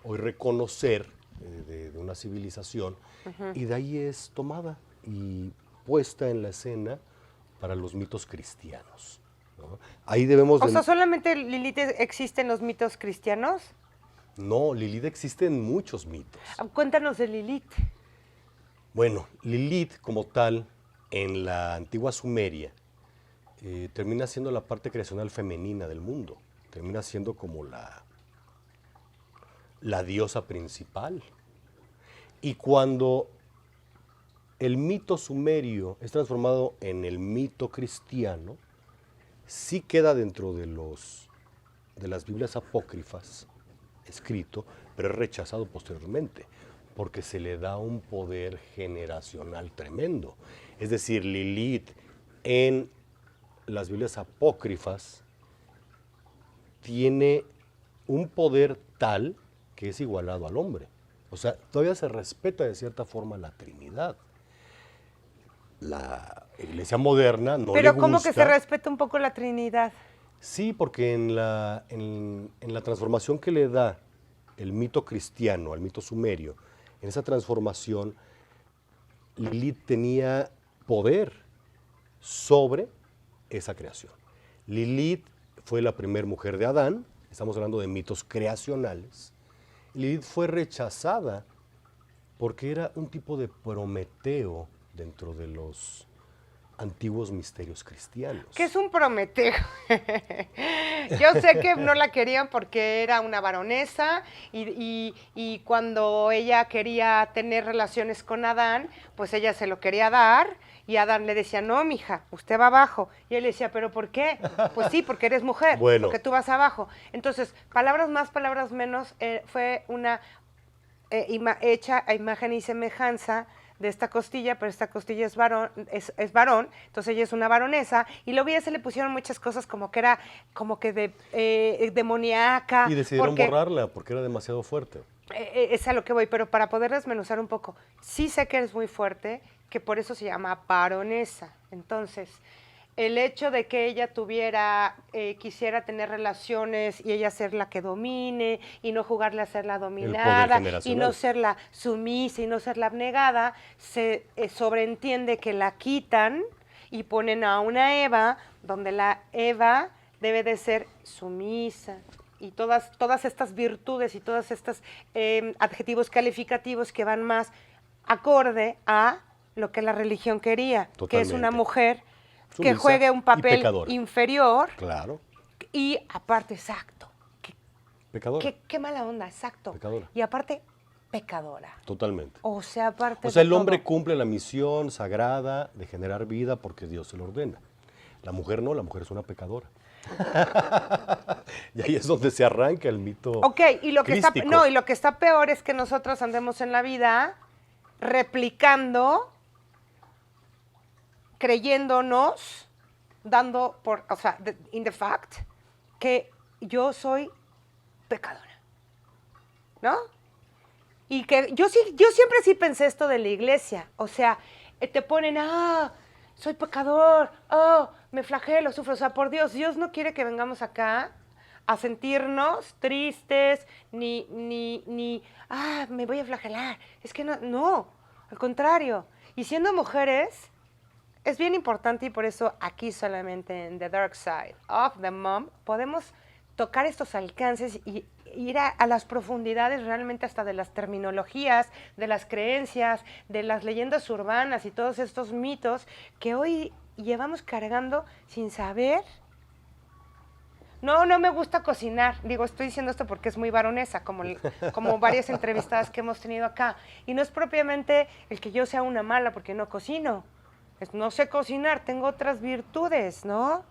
hoy reconocer de una civilización, y de ahí es tomada y puesta en la escena para los mitos cristianos, ¿no? Ahí debemos O de... sea, ¿solamente Lilith existe en los mitos cristianos? No, Lilith existe en muchos mitos. Cuéntanos de Lilith. Bueno, Lilith como tal, en la antigua Sumeria, termina siendo la parte creacional femenina del mundo. Termina siendo como la diosa principal. Y cuando el mito sumerio es transformado en el mito cristiano, sí queda dentro de las Biblias apócrifas escrito, pero es rechazado posteriormente, porque se le da un poder generacional tremendo. Es decir, Lilith en las Biblias apócrifas tiene un poder tal que es igualado al hombre. O sea, todavía se respeta de cierta forma la Trinidad. La iglesia moderna no le Pero gusta. ¿cómo que se respeta un poco la Trinidad? Sí, porque en la transformación que le da el mito cristiano al mito sumerio, en esa transformación, Lilith tenía poder sobre esa creación. Lilith fue la primera mujer de Adán, estamos hablando de mitos creacionales. Lilith fue rechazada porque era un tipo de Prometeo dentro de los antiguos misterios cristianos. ¿Qué es un Prometeo? Yo sé que no la querían porque era una baronesa y cuando ella quería tener relaciones con Adán, pues ella se lo quería dar y Adán le decía, no, mija, usted va abajo. Y él le decía, ¿pero por qué? Pues sí, porque eres mujer, Bueno. porque tú vas abajo. Entonces, palabras más, palabras menos, fue una hecha a imagen y semejanza de esta costilla, pero esta costilla es varón, entonces ella es una varonesa, y luego ya se le pusieron muchas cosas como que era como que demoníaca. Y decidieron borrarla porque era demasiado fuerte. Es a lo que voy, pero para poder desmenuzar un poco, sí sé que eres muy fuerte, que por eso se llama varonesa. Entonces, el hecho de que ella quisiera tener relaciones y ella ser la que domine y no jugarle a ser la dominada y no ser la sumisa y no ser la abnegada, se sobreentiende que la quitan y ponen a una Eva, donde la Eva debe de ser sumisa. Y todas estas virtudes y todos estos adjetivos calificativos que van más acorde a lo que la religión quería, Totalmente. que es una mujer Sumisa que juegue un papel inferior. Claro. Y aparte, exacto. Pecadora. Qué mala onda, exacto. Pecadora. Y aparte, pecadora. Totalmente. O sea, aparte. O sea, el de hombre todo. cumple la misión sagrada de generar vida porque Dios se lo ordena. La mujer no, la mujer es una pecadora. Y ahí es donde se arranca el mito. Ok, y lo que crístico. y lo que está peor es que nosotros andemos en la vida replicando, creyéndonos, dando por, o sea, in the fact, que yo soy pecadora, ¿no? Y que yo siempre sí pensé esto de la iglesia, o sea, te ponen, soy pecador, me flagelo, sufro, o sea, por Dios, Dios no quiere que vengamos acá a sentirnos tristes, ni, me voy a flagelar, es que no, al contrario, y siendo mujeres, es bien importante y por eso aquí solamente en The Dark Side of the Mom podemos tocar estos alcances y ir a las profundidades realmente hasta de las terminologías, de las creencias, de las leyendas urbanas y todos estos mitos que hoy llevamos cargando sin saber. No me gusta cocinar. Digo, estoy diciendo esto porque es muy varonesa, como varias entrevistadas que hemos tenido acá. Y no es propiamente el que yo sea una mala porque no cocino. No sé cocinar, tengo otras virtudes, ¿no?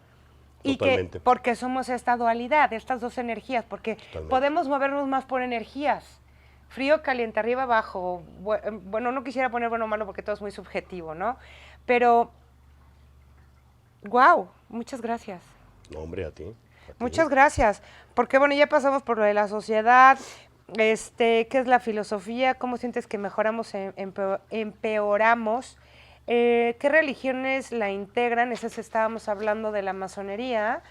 Y Totalmente. porque somos esta dualidad, estas dos energías, porque podemos movernos más por energías. Frío, caliente, arriba, abajo. Bueno, no quisiera poner bueno o malo porque todo es muy subjetivo, ¿no? Pero, wow, muchas gracias. No, hombre, a ti. Muchas gracias, porque bueno, ya pasamos por lo de la sociedad, qué es la filosofía, cómo sientes que mejoramos, empeoramos, qué religiones la integran, esas estábamos hablando de la masonería,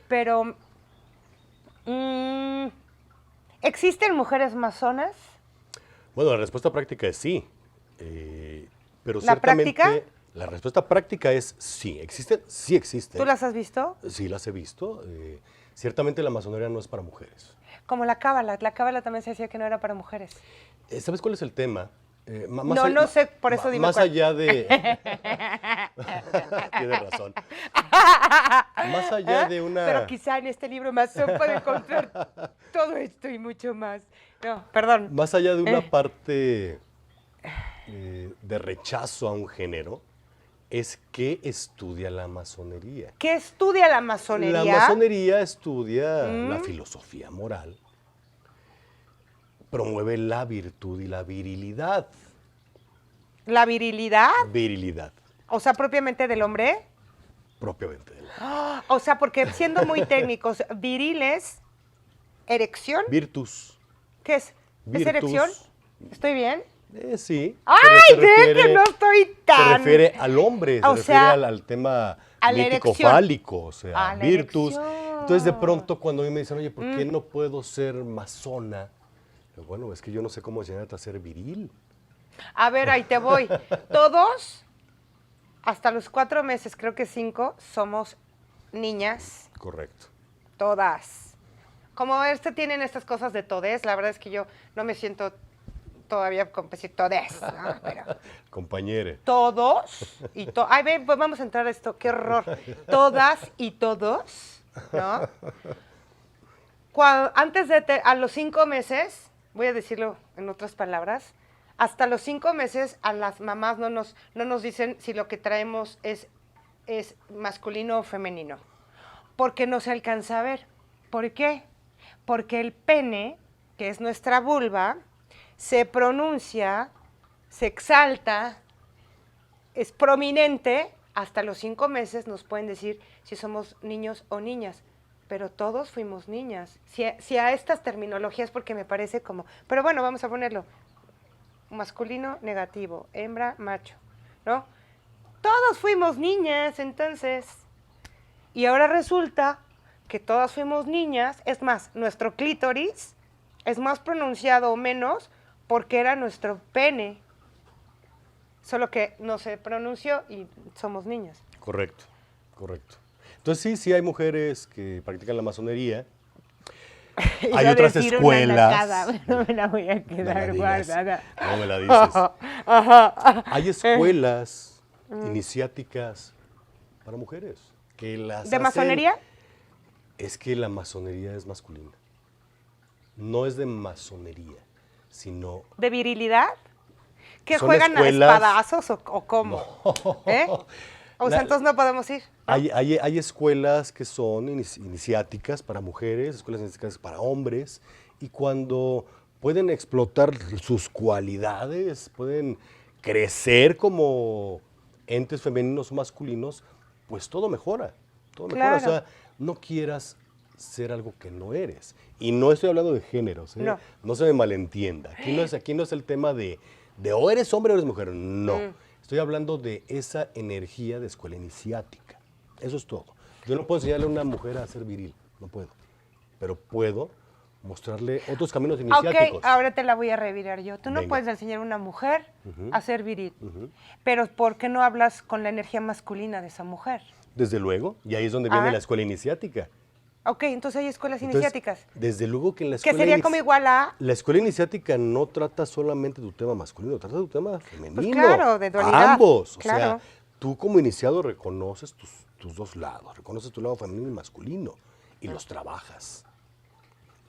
pero ¿existen mujeres masonas? Bueno, la respuesta práctica es sí, pero ¿La ciertamente práctica? la respuesta práctica es sí. ¿Existen? Sí existen. ¿Tú las has visto? Sí, las he visto. Ciertamente la masonería no es para mujeres. Como la cábala también se decía que no era para mujeres. ¿Sabes cuál es el tema? No sé, por eso dime más cuál. allá de... Tienes razón. Más allá de una... Pero quizá en este libro Masón puede encontrar todo esto y mucho más. No, perdón. Más allá de una parte de rechazo a un género, es qué estudia la masonería. ¿Qué estudia la masonería? La masonería estudia la filosofía moral, promueve la virtud y la virilidad. ¿La virilidad? Virilidad, O sea, propiamente del hombre. propiamente. De la O sea, porque siendo muy técnicos, viriles, erección. virtus. ¿Qué es? ¿Es Virtus. erección? ¿Estoy bien? Sí. ¡Ay, ve que no estoy tan! Se refiere al hombre, se O refiere sea, al tema a la erección. mítico-fálico, o sea, A la virtus. erección. Entonces, de pronto, cuando a mí me dicen, oye, ¿por qué no puedo ser masona? Digo, bueno, es que yo no sé cómo enseñarte a ser viril. A ver, ahí te voy. Todos, hasta los 4 meses, creo que 5, somos niñas. Correcto. Todas. Como tienen estas cosas de todes, la verdad es que yo no me siento todavía con decir todes, ¿no? Pero Compañere. todos y ay, ven, pues vamos a entrar a esto, qué horror. Todas y todos, ¿no? Antes a los 5 meses, voy a decirlo en otras palabras, hasta los 5 meses a las mamás no nos dicen si lo que traemos es masculino o femenino, porque no se alcanza a ver. ¿Por qué? Porque el pene, que es nuestra vulva, se pronuncia, se exalta, es prominente, hasta los 5 meses nos pueden decir si somos niños o niñas, pero todos fuimos niñas. Si a estas terminologías, porque me parece como, pero bueno, vamos a ponerlo, masculino, negativo, hembra, macho, ¿no? Todos fuimos niñas, entonces, y ahora resulta que todas fuimos niñas, es más, nuestro clítoris es más pronunciado o menos porque era nuestro pene, solo que no se pronunció y somos niñas. Correcto, correcto. Entonces sí hay mujeres que practican la masonería. Hay otras escuelas. No me la voy a No quedar la digas, guardada. no me la dices. Ajá. Hay escuelas iniciáticas para mujeres que las ¿De hacen. masonería? Es que la masonería es masculina. No es de masonería, sino ¿De virilidad? ¿Que son juegan a escuelas. espadazos o cómo? ¿Eh? O sea, entonces no podemos ir, ¿no? Hay escuelas que son iniciáticas para mujeres, escuelas iniciáticas para hombres, y cuando pueden explotar sus cualidades, pueden crecer como entes femeninos o masculinos, pues todo mejora, todo mejora. O Claro. sea, no quieras ser algo que no eres. Y no estoy hablando de géneros, ¿eh? No. No se me malentienda. Aquí no es el tema de o eres hombre o eres mujer, no. Estoy hablando de esa energía de escuela iniciática. Eso es todo. Yo no puedo enseñarle a una mujer a ser viril, no puedo. Pero puedo mostrarle otros caminos iniciáticos. Ok, ahora te la voy a revirar yo. Tú no Venga. puedes enseñar a una mujer a ser viril, pero ¿por qué no hablas con la energía masculina de esa mujer? Desde luego, y ahí es donde viene Ah. la escuela iniciática. Ok, entonces hay escuelas Entonces, iniciáticas. desde luego que en la Que escuela sería como igual a... La escuela iniciática no trata solamente tu tema masculino, trata tu tema femenino. Pues claro, de dualidad. Ambos. Claro. O sea, tú como iniciado reconoces tus dos lados, reconoces tu lado femenino y masculino y los trabajas.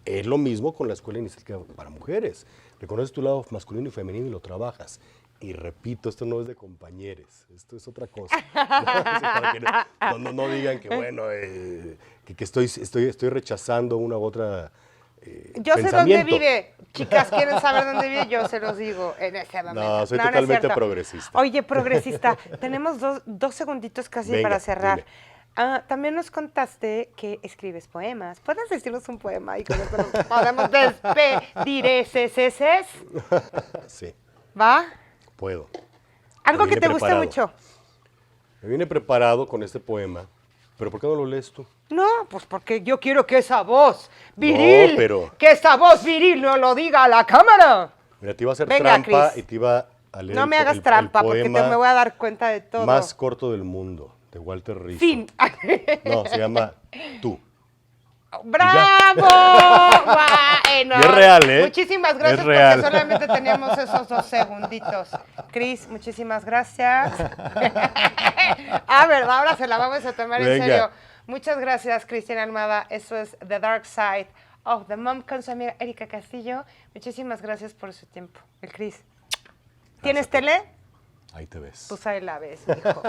Es lo mismo con la escuela iniciática para mujeres. Reconoces tu lado masculino y femenino y lo trabajas. Y repito, esto no es de compañeros, esto es otra cosa. Para que no digan que, bueno, que estoy rechazando una u otra Yo sé dónde pensamiento. vive. Chicas, ¿quieren saber dónde vive? Yo se los digo en ese momento. No, soy es totalmente cierto. progresista. Oye, progresista, tenemos dos segunditos casi Venga, para cerrar. dime. También nos contaste que escribes poemas. ¿Puedes decirnos un poema y con eso nos podemos despedir ese? Sí, ¿Va? puedo. Algo Me que vine te guste preparado. mucho. Me vine preparado con este poema, pero ¿por qué no lo lees tú? No, pues porque yo quiero que esa voz viril, No, pero- que esa voz viril no lo diga a la cámara. Mira, te iba a hacer Venga, trampa Cris. y te iba a leer No me hagas trampa porque me voy a dar cuenta de todo. más corto del mundo, de Walter Rizzo. Fin. No, se llama Tú. ¡Bravo! Bueno, Y es real, ¿eh? Muchísimas gracias Es real. porque solamente teníamos esos 2 segunditos. Cris, muchísimas gracias. ¿Verdad? Ahora se la vamos a tomar en Venga. serio. Muchas gracias, Cristian Almada. Eso es The Dark Side of the Mom con su amiga Erika Castillo. Muchísimas gracias por su tiempo. El Cris. ¿Tienes tele? Ahí te ves. Pues ahí la ves, mijo.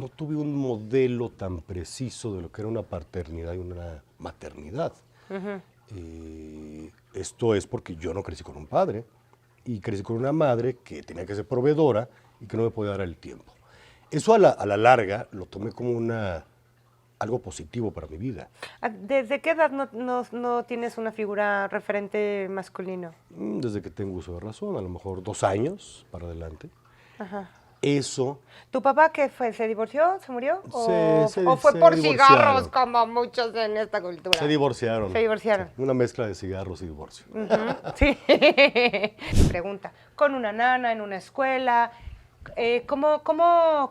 No tuve un modelo tan preciso de lo que era una paternidad y una maternidad. Esto es porque yo no crecí con un padre y crecí con una madre que tenía que ser proveedora y que no me podía dar el tiempo. Eso a la larga lo tomé como algo positivo para mi vida. ¿Desde qué edad no tienes una figura referente masculino? Desde que tengo uso de razón, a lo mejor 2 años para adelante. Ajá. Eso ¿Tu papá qué fue? ¿Se divorció? ¿Se murió? Se ¿O fue se por divorciaron. cigarros como muchos en esta cultura? Se divorciaron. Se divorciaron. Sí, una mezcla de cigarros y divorcio. Sí. Pregunta, ¿con una nana en una escuela? ¿Qué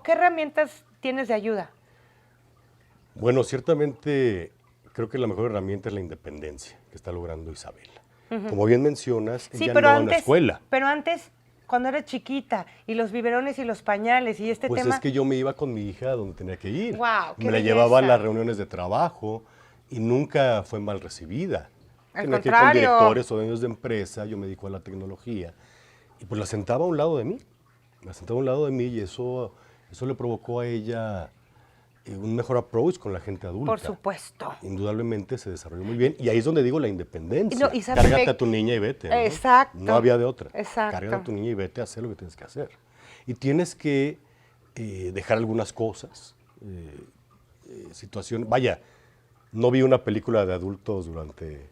herramientas tienes de ayuda? Bueno, ciertamente creo que la mejor herramienta es la independencia que está logrando Isabela. Como bien mencionas, Sí, ella pero no va a antes, una escuela. pero antes, cuando era chiquita, y los biberones y los pañales, y este Pues tema... es que yo me iba con mi hija donde tenía que ir. ¡Guau, qué Me la llevaba a belleza! las reuniones de trabajo y nunca fue mal recibida. Al Tenía que ir con contrario. directores o dueños de empresa, yo me dedico a la tecnología. Y pues la sentaba a un lado de mí. La sentaba a un lado de mí y eso le provocó a ella un mejor approach con la gente adulta. Por supuesto. Indudablemente se desarrolló muy bien. Y ahí es donde digo la independencia. No, y ¿sabes Cárgate qué? a tu niña y vete. ¿no? Exacto. No había de otra. Exacto. Cárgate a tu niña y vete a hacer lo que tienes que hacer. Y tienes que dejar algunas cosas, situaciones. Vaya, no vi una película de adultos durante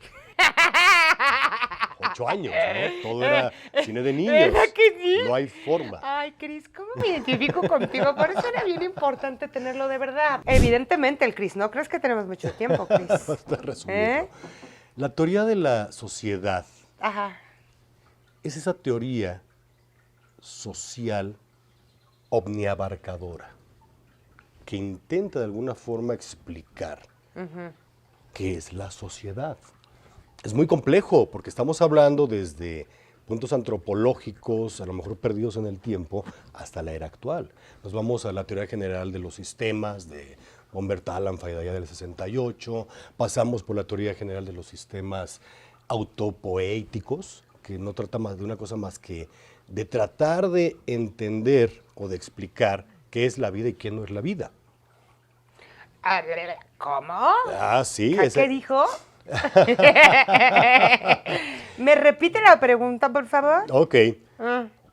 8 años, ¿no? Todo era cine de niños. ¿Verdad que sí? No hay forma. Ay, Cris, ¿cómo me identifico contigo? Por eso era bien importante tenerlo de verdad. Evidentemente, el Cris, ¿no crees que tenemos mucho tiempo, Cris? Basta resumirlo. La teoría de la sociedad Ajá. es esa teoría social omniabarcadora que intenta de alguna forma explicar qué es la sociedad. Es muy complejo porque estamos hablando desde puntos antropológicos, a lo mejor perdidos en el tiempo, hasta la era actual. Nos vamos a la teoría general de los sistemas de Humbert Allenfeld allá del 68, pasamos por la teoría general de los sistemas autopoéticos, que no trata más de una cosa más que de tratar de entender o de explicar qué es la vida y qué no es la vida. ¿Cómo? Ah, sí. ¿Qué dijo? ¿Me repite la pregunta, por favor? Ok.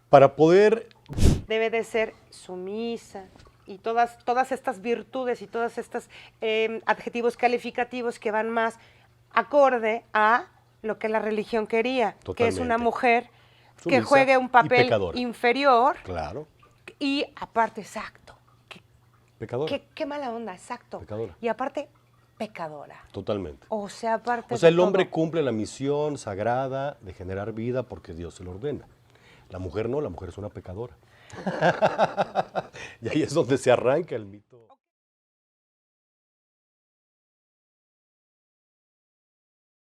Para poder... Debe de ser sumisa y todas estas virtudes y todos estos adjetivos calificativos que van más acorde a lo que la religión quería, que es una Totalmente. mujer que Sumisa juegue un y papel pecadora. inferior Claro, y aparte, exacto, pecadora. qué mala onda, exacto. Pecadora. Y aparte, pecadora. Totalmente. O sea, aparte O sea, de el hombre todo. cumple la misión sagrada de generar vida porque Dios se lo ordena. La mujer no, la mujer es una pecadora. Y ahí es donde se arranca el mito.